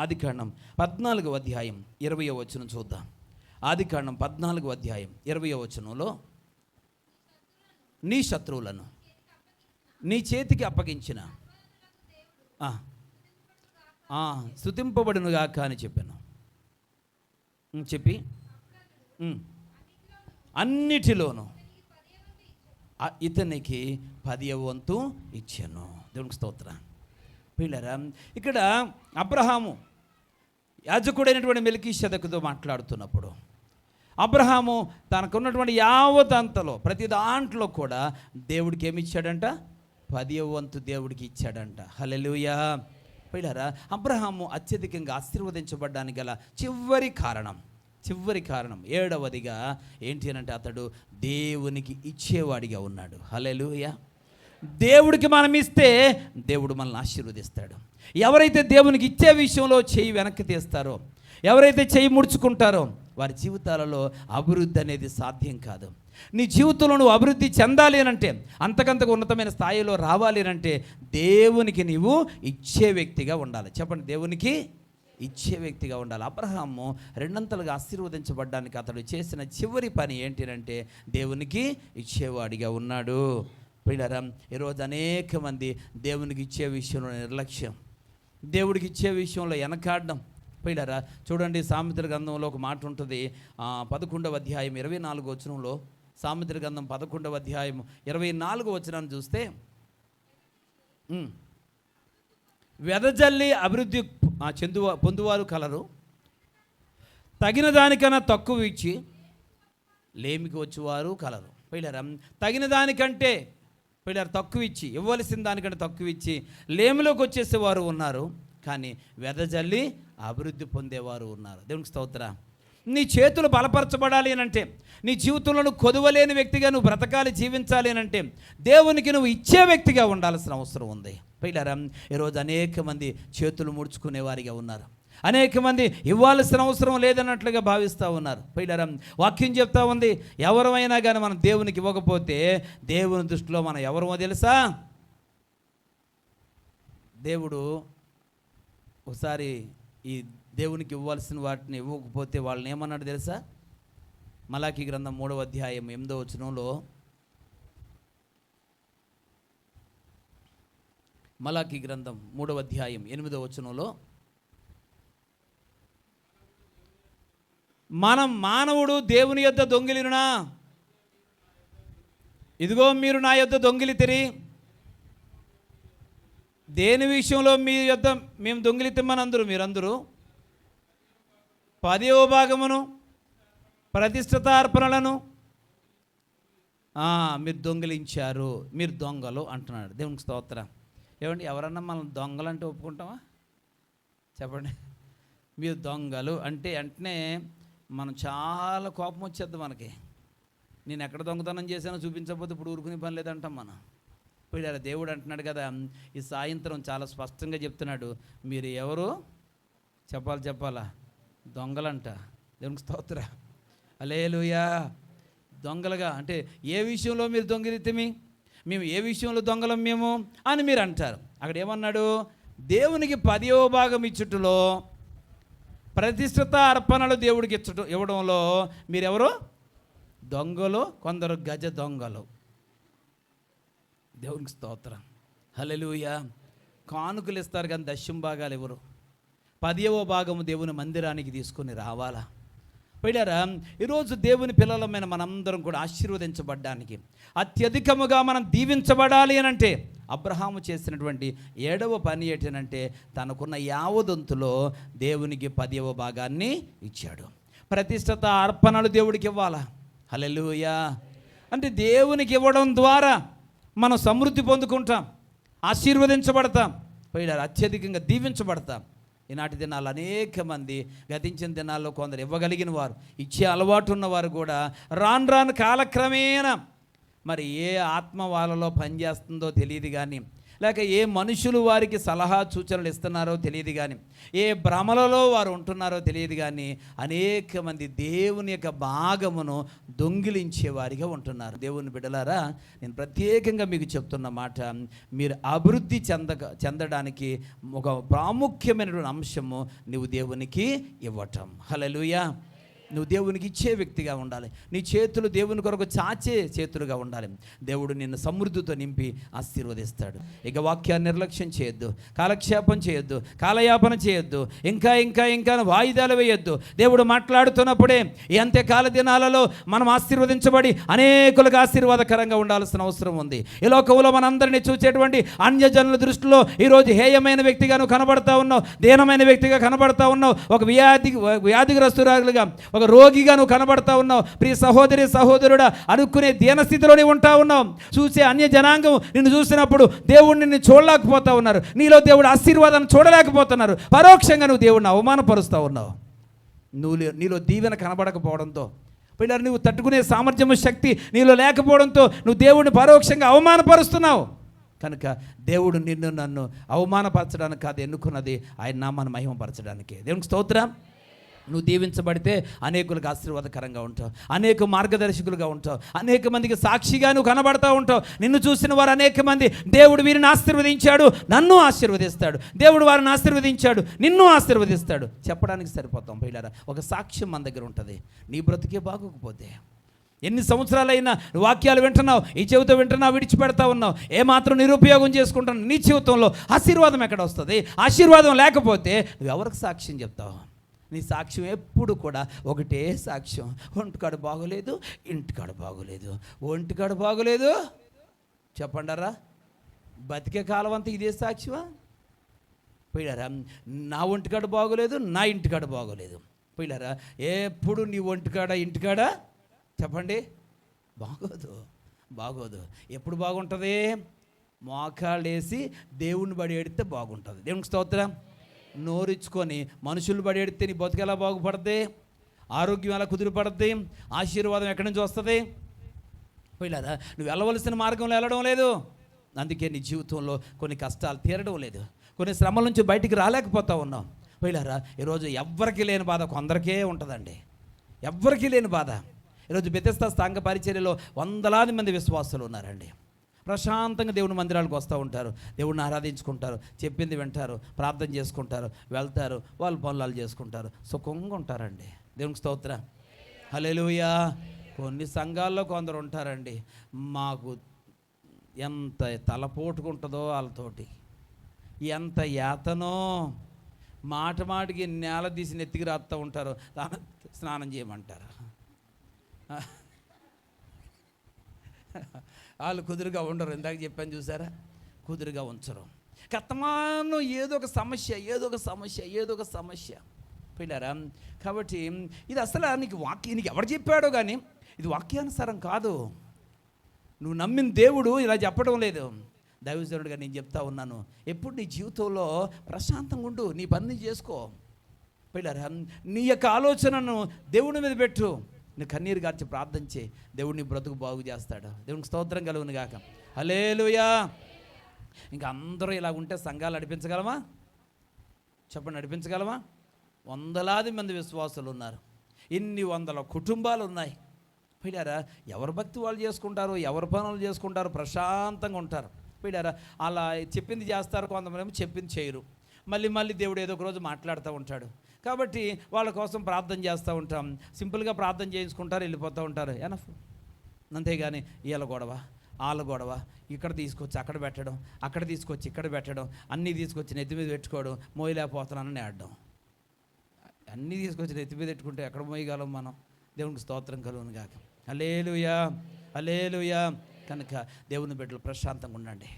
ఆదికాండం 14వ అధ్యాయం 20వ వచనం చూద్దాం. ఆదికాండం 14వ అధ్యాయం 20వ వచనంలో, నీ శత్రువులను నీ చేతికి అప్పగించిన స్తుతింపబడునుగాక అని చెప్పాను. చెప్పి అన్నిటిలోనూ ఇతనికి 10వ వంతు ఇచ్చాను. దేవునికి స్తోత్రం. పిల్లరా, ఇక్కడ అబ్రహాము యాజకుడైనటువంటి మెల్కీషెదకుతో మాట్లాడుతున్నప్పుడు అబ్రహాము తనకున్నటువంటి యావత్ అంతలో ప్రతి దాంట్లో కూడా దేవుడికి ఏమి ఇచ్చాడంట? 10వ వంతు దేవుడికి ఇచ్చాడంట. హల్లెలూయా. పిల్లరా, అబ్రహాము అత్యధికంగా ఆశీర్వదించబడ్డానికి గల చివరి కారణం 7వదిగా ఏంటి అని అంటే, అతడు దేవునికి ఇచ్చేవాడిగా ఉన్నాడు. హల్లెలూయా. దేవుడికి మనం ఇస్తే దేవుడు మనల్ని ఆశీర్వదిస్తాడు. ఎవరైతే దేవునికి ఇచ్చే విషయంలో చేయి వెనక్కి తీస్తారో, ఎవరైతే చేయి ముడుచుకుంటారో, వారి జీవితాలలో అభివృద్ధి అనేది సాధ్యం కాదు. నీ జీవితంలో నువ్వు అభివృద్ధి చెందాలి అనంటే, అంతకంతకు ఉన్నతమైన స్థాయిలో రావాలి అనంటే, దేవునికి నీవు ఇచ్చే వ్యక్తిగా ఉండాలి. చెప్పండి, దేవునికి ఇచ్చే వ్యక్తిగా ఉండాలి. అబ్రహాము రెండంతలుగా ఆశీర్వదించబడ్డానికి అతడు చేసిన చివరి పని ఏంటంటే, దేవునికి ఇచ్చేవాడిగా ఉన్నాడు. పిల్లరా, ఈరోజు అనేక మంది దేవునికి ఇచ్చే విషయంలో నిర్లక్ష్యం, దేవుడికి ఇచ్చే విషయంలో వెనకాడడం. పిల్లరా, చూడండి, సామెతల గ్రంథంలో ఒక మాట ఉంటుంది. 11వ అధ్యాయం 24వ వచనంలో, సామెతల గ్రంథం 11వ అధ్యాయం 24వ వచనాన్ని చూస్తే, వెదజల్లి అభివృద్ధి పొందువారు కలరు, తగిన దానికన్నా తక్కువ ఇచ్చి లేమికి వచ్చేవారు కలరు. పిల్లరా, తగిన దానికంటే పిల్లలు తక్కువ ఇచ్చి, ఇవ్వవలసిన దానికంటే తక్కువ ఇచ్చి లేమిలోకి వచ్చేసేవారు ఉన్నారు, కానీ వెదజల్లి అభివృద్ధి పొందేవారు ఉన్నారు. దేవునికి స్తోత్రం. నీ చేతులు బలపరచబడాలి అని అంటే, నీ జీవితంలో నువ్వు కొదవలేని వ్యక్తిగా నువ్వు బ్రతకాలి, జీవించాలి అని అంటే, దేవునికి నువ్వు ఇచ్చే వ్యక్తిగా ఉండాల్సిన అవసరం ఉంది. పిల్లరా, ఈరోజు అనేక మంది చేతులు ముడుచుకునే వారిగా ఉన్నారు. అనేక మంది ఇవ్వాల్సిన అవసరం లేదన్నట్లుగా భావిస్తూ ఉన్నారు. పిల్లరా, వాక్యం చెప్తా ఉంది, ఎవరమైనా కానీ మనం దేవునికి ఇవ్వకపోతే దేవుని దృష్టిలో మనం ఎవరమో తెలుసా? దేవుడు ఒకసారి ఈ దేవునికి ఇవ్వాల్సిన వాటిని ఇవ్వకపోతే వాళ్ళని ఏమన్నాడు తెలుసా? మలాకీ గ్రంథం 3వ అధ్యాయం 8వ వచనంలో, మలాకీ గ్రంథం 3వ అధ్యాయం 8వ వచనంలో, మానవుడు దేవుని యొద్ద దొంగిలినునా, ఇదిగో మీరు నా యొద్ద దొంగిలితిరి. దేని విషయంలో మీ యొద్ద మేము దొంగిలితమని మీరందరూ 10వ భాగమును ప్రతిష్ఠితార్పణలను మీరు దొంగిలించారు, మీరు దొంగలు అంటున్నాడు. దేవునికి స్తోత్రం. ఏమండి, ఎవరన్నా మనం దొంగలు అంటే ఒప్పుకుంటామా? చెప్పండి. మీరు దొంగలు అంటే వెంటనే మనం చాలా కోపం వచ్చేద్ది మనకి. నేను ఎక్కడ దొంగతనం చేశానో చూపించకపోతే ఇప్పుడు ఊరుకునే పని లేదంటాం మనం. ఇప్పుడు దేవుడు అంటున్నాడు కదా, ఈ సాయంత్రం చాలా స్పష్టంగా చెప్తున్నాడు, మీరు ఎవరు చెప్పాలా? దొంగలంట. దేవునికి స్తోత్ర. హల్లెలూయా. దొంగలుగా అంటే ఏ విషయంలో మీరు దొంగిలితమి, మేము ఏ విషయంలో దొంగలం మేము అని మీరు అంటారు. అక్కడ ఏమన్నాడు? దేవునికి 10వ భాగం ఇచ్చుటలో, ప్రతిష్ఠిత అర్పణలు దేవుడికి ఇవ్వడంలో మీరెవరు? దొంగలు, కొందరు గజ దొంగలు. దేవునికి స్తోత్రం. హల్లెలూయా. కానుకలు ఇస్తారు కానీ దశమ భాగాలు ఎవరు? 10వ భాగము దేవుని మందిరానికి తీసుకొని రావాలా? పిల్లరా, ఈరోజు దేవుని పిల్లలమైన మనందరం కూడా ఆశీర్వదించబడ్డానికి, అత్యధికముగా మనం దీవించబడాలి అని అంటే, అబ్రహాము చేసినటువంటి 7వ పని ఏంటంటే, తనకున్న యావదొంతులో దేవునికి 10వ భాగాన్ని ఇచ్చాడు. ప్రతిష్ఠిత అర్పణలు దేవుడికి ఇవ్వాలా? హల్లెలూయా. అంటే దేవునికి ఇవ్వడం ద్వారా మనం సమృద్ధి పొందుకుంటాం, ఆశీర్వదించబడతాం, పిల్లలు అత్యధికంగా దీవించబడతాం. ఈనాటి దినాలు అనేక మంది, గతించిన దినాల్లో కొందరు ఇవ్వగలిగిన వారు, ఇచ్చే అలవాటు ఉన్నవారు కూడా రాను కాలక్రమేణా మరి ఏ ఆత్మ వాళ్ళలో పనిచేస్తుందో తెలియదు కానీ లేక ఏ మనుషులు వారికి సలహా సూచనలు ఇస్తున్నారో తెలియదు, కానీ ఏ భ్రమలలో వారు ఉంటున్నారో తెలియదు, కానీ అనేక మంది దేవుని యొక్క భాగమును దొంగిలించే వారిగా ఉంటున్నారు. దేవుని బిడ్డలారా, నేను ప్రత్యేకంగా మీకు చెప్తున్న మాట, మీరు అభివృద్ధి చెందడానికి ఒక ప్రాముఖ్యమైనటువంటి అంశము నువ్వు దేవునికి ఇవ్వటం. హల్లెలూయా. నువ్వు దేవునికి ఇచ్చే వ్యక్తిగా ఉండాలి. నీ చేతులు దేవుని కొరకు చాచే చేతులుగా ఉండాలి. దేవుడు నిన్ను సమృద్ధితో నింపి ఆశీర్వదిస్తాడు. ఇక వాక్యాన్ని నిర్లక్ష్యం చేయొద్దు, కాలక్షేపం చేయొద్దు, కాలయాపన చేయొద్దు, ఇంకా వాయిదాలు వేయొద్దు. దేవుడు మాట్లాడుతున్నప్పుడే ఈ అంత్యకాల దినాలలో మనం ఆశీర్వదించబడి అనేకులకు ఆశీర్వాదకరంగా ఉండాల్సిన అవసరం ఉంది. ఈ లోకంలో మనందరినీ చూసేటువంటి అన్యజనుల దృష్టిలో ఈరోజు హేయమైన వ్యక్తిగా నువ్వు కనబడతా ఉన్నావు, దీనమైన వ్యక్తిగా కనబడతా ఉన్నావు, ఒక వ్యాధిగ్రస్తురాలుగా, ఒక రోగిగా నువ్వు కనబడతా ఉన్నావు. ప్రియ సహోదరి సహోదరుడా, అనుకునే దీనస్థితిలోనే ఉంటా ఉన్నావు. చూసే అన్య జనాంగం నిన్ను చూసినప్పుడు దేవుడిని నిన్ను చూడలేకపోతా ఉన్నారు. నీలో దేవుడు ఆశీర్వాదాన్ని చూడలేకపోతున్నారు. పరోక్షంగా నువ్వు దేవుడిని అవమానపరుస్తూ ఉన్నావు. నీలో దీవెన కనబడకపోవడంతో, పిల్లలు నువ్వు తట్టుకునే సామర్థ్యము శక్తి నీలో లేకపోవడంతో నువ్వు దేవుడిని పరోక్షంగా అవమానపరుస్తున్నావు. కనుక దేవుడు నిన్ను నన్ను అవమానపరచడానికి కాదు ఎన్నుకున్నది, ఆయన నామాన్ని మహిమపరచడానికి. దేవునికి స్తోత్రం. నువ్వు దీవించబడితే అనేకులకు ఆశీర్వాదకరంగా ఉంటావు, అనేక మార్గదర్శకులుగా ఉంటావు, అనేక మందికి సాక్షిగా నువ్వు కనబడతా ఉంటావు. నిన్ను చూసిన వారు అనేక మంది, దేవుడు వీరిని ఆశీర్వదించాడు, నన్ను ఆశీర్వదిస్తాడు, దేవుడు వారిని ఆశీర్వదించాడు, నిన్ను ఆశీర్వదిస్తాడు చెప్పడానికి సరిపోతాం. పిల్లరా, ఒక సాక్ష్యం మన దగ్గర ఉంటుంది. నీ బ్రతికే బాగోకపోతే ఎన్ని సంవత్సరాలైనా వాక్యాలు వింటున్నావు, ఈ చెవితో వింటున్నావు, విడిచిపెడతా ఉన్నావు, ఏమాత్రం నిరుపయోగం చేసుకుంటున్నావు. నీ జీవితంలో ఆశీర్వాదం ఎక్కడ వస్తుంది? ఆశీర్వాదం లేకపోతే నువ్వు ఎవరికి సాక్ష్యం చెప్తావు? నీ సాక్ష్యం ఎప్పుడు కూడా ఒకటే సాక్ష్యం, ఒంటికాడ బాగోలేదు, ఇంటికాడ బాగోలేదు, ఒంటికాడ బాగోలేదు చెప్పండారా. బతికే కాలం అంతా ఇదే సాక్ష్యమా? పోయినారా, నా ఒంటికాడ బాగోలేదు, నా ఇంటికాడ బాగోలేదు. పోయినారా, ఎప్పుడు నీ ఒంటికాడ ఇంటికాడ చెప్పండి, బాగోదు. ఎప్పుడు బాగుంటుంది? మోకాళ్ళు వేసి దేవుని బడి ఎడితే బాగుంటుంది. దేవునికి స్తోత్రం. నోరిచ్చుకొని మనుషులు బడి ఎడితే నీ బతుకు ఎలా బాగుపడుతుంది? ఆరోగ్యం ఎలా కుదిరిపడుతుంది? ఆశీర్వాదం ఎక్కడి నుంచి వస్తుంది? పోయిలారా, నువ్వు వెళ్ళవలసిన మార్గంలో వెళ్ళడం లేదు. అందుకే నీ జీవితంలో కొన్ని కష్టాలు తీరడం లేదు, కొన్ని శ్రమల నుంచి బయటికి రాలేకపోతా ఉన్నావు. పోయిలారా, ఈరోజు ఎవ్వరికీ లేని బాధ కొందరికే ఉంటుందండి. ఎవ్వరికీ లేని బాధ. ఈరోజు బెతెస్దా సంఘ పరిచర్యలో వందలాది మంది విశ్వాసులు ఉన్నారండి. ప్రశాంతంగా దేవుని మందిరాలకు వస్తూ ఉంటారు, దేవుడిని ఆరాధించుకుంటారు, చెప్పింది వింటారు, ప్రార్థన చేసుకుంటారు, వెళ్తారు, వాళ్ళు పనులు చేసుకుంటారు, సుఖంగా ఉంటారండి. దేవునికి స్తోత్రం. హల్లెలూయా. కొన్ని సంఘాల్లో కొందరు ఉంటారండి, మాకు ఎంత తలపోటుకుంటుందో వాళ్ళతోటి, ఎంత యాతనో, మాటికి నేల తీసి నెత్తికి రాస్తూ ఉంటారు, స్నానం చేయమంటారు. వాళ్ళు కుదురుగా ఉండరు. ఇందాక చెప్పాను చూసారా, కుదురుగా ఉంచరు. కత్తమానం ఏదో ఒక సమస్య పిల్లరా. కాబట్టి ఇది అసలు నీకు ఎవరు చెప్పాడో కానీ ఇది వాక్యానుసారం కాదు. నువ్వు నమ్మిన దేవుడు ఇలా చెప్పడం లేదు. దైవజనుడిగా నేను చెప్తా ఉన్నాను, ఎప్పుడు నీ జీవితంలో ప్రశాంతంగా ఉండు, నీ పని చేసుకో. పిల్లరా, నీ యొక్క ఆలోచనను దేవుడి మీద పెట్టు, నువ్వు కన్నీరు గార్చి ప్రార్థన చేయి, దేవుడిని బ్రతుకు బాగు చేస్తాడు. దేవునికి స్తోత్రం కలుగును గాక. హల్లెలూయా. ఇంకా అందరూ ఇలా ఉంటే సంఘాలు నడిపించగలమా? చెప్పండి, నడిపించగలమా? వందలాది మంది విశ్వాసులు ఉన్నారు, ఇన్ని వందల కుటుంబాలు ఉన్నాయి. పోయారా, ఎవరి భక్తి వాళ్ళు చేసుకుంటారు, ఎవరి పనులు చేసుకుంటారు, ప్రశాంతంగా ఉంటారు. పోయారా, అలా చెప్పింది చేస్తారు, కొంతమంది చెప్పింది చేయరు. మళ్ళీ దేవుడు ఏదో ఒక రోజు మాట్లాడుతూ ఉంటాడు. కాబట్టి వాళ్ళ కోసం ప్రార్థన చేస్తూ ఉంటాం, సింపుల్గా ప్రార్థన చేయించుకుంటారు, వెళ్ళిపోతూ ఉంటారు, ఎనఫ్. అంతేగాని వీళ్ళ గొడవ, వాళ్ళ గొడవ, ఇక్కడ తీసుకొచ్చి అక్కడ పెట్టడం, అక్కడ తీసుకొచ్చి ఇక్కడ పెట్టడం, అన్నీ తీసుకొచ్చి నెత్తి మీద పెట్టుకోవడం, మోయలేకపోతున్నానని ఆడడం. అన్నీ తీసుకొచ్చి నెత్తి మీద పెట్టుకుంటే ఎక్కడ మోయగలం మనం? దేవునికి స్తోత్రం కలుగును గాక. హల్లెలూయా, హల్లెలూయా. కనుక దేవుని బిడ్డలు ప్రశాంతంగా ఉండండి,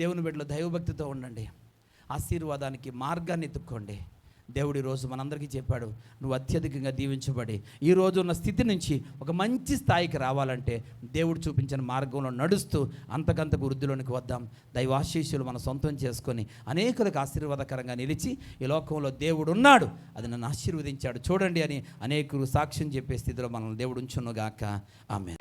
దేవుని బిడ్డలు దైవభక్తితో ఉండండి, ఆశీర్వాదానికి మార్గాన్ని ఎత్తుక్కోండి. దేవుడు ఈరోజు మనందరికీ చెప్పాడు, నువ్వు అత్యధికంగా దీవించబడి ఈరోజు ఉన్న స్థితి నుంచి ఒక మంచి స్థాయికి రావాలంటే దేవుడు చూపించిన మార్గంలో నడుస్తూ అంతకంతకు వృద్ధిలోనికి వద్దాం. దైవాశీస్సులు మనం సొంతం చేసుకొని అనేకులకు ఆశీర్వాదకరంగా నిలిచి ఈ లోకంలో దేవుడు ఉన్నాడు, అది నన్ను ఆశీర్వదించాడు చూడండి అని అనేకులు సాక్ష్యం చెప్పే స్థితిలో మనల్ని దేవుడు ఉంచునుగాక. ఆమేన్.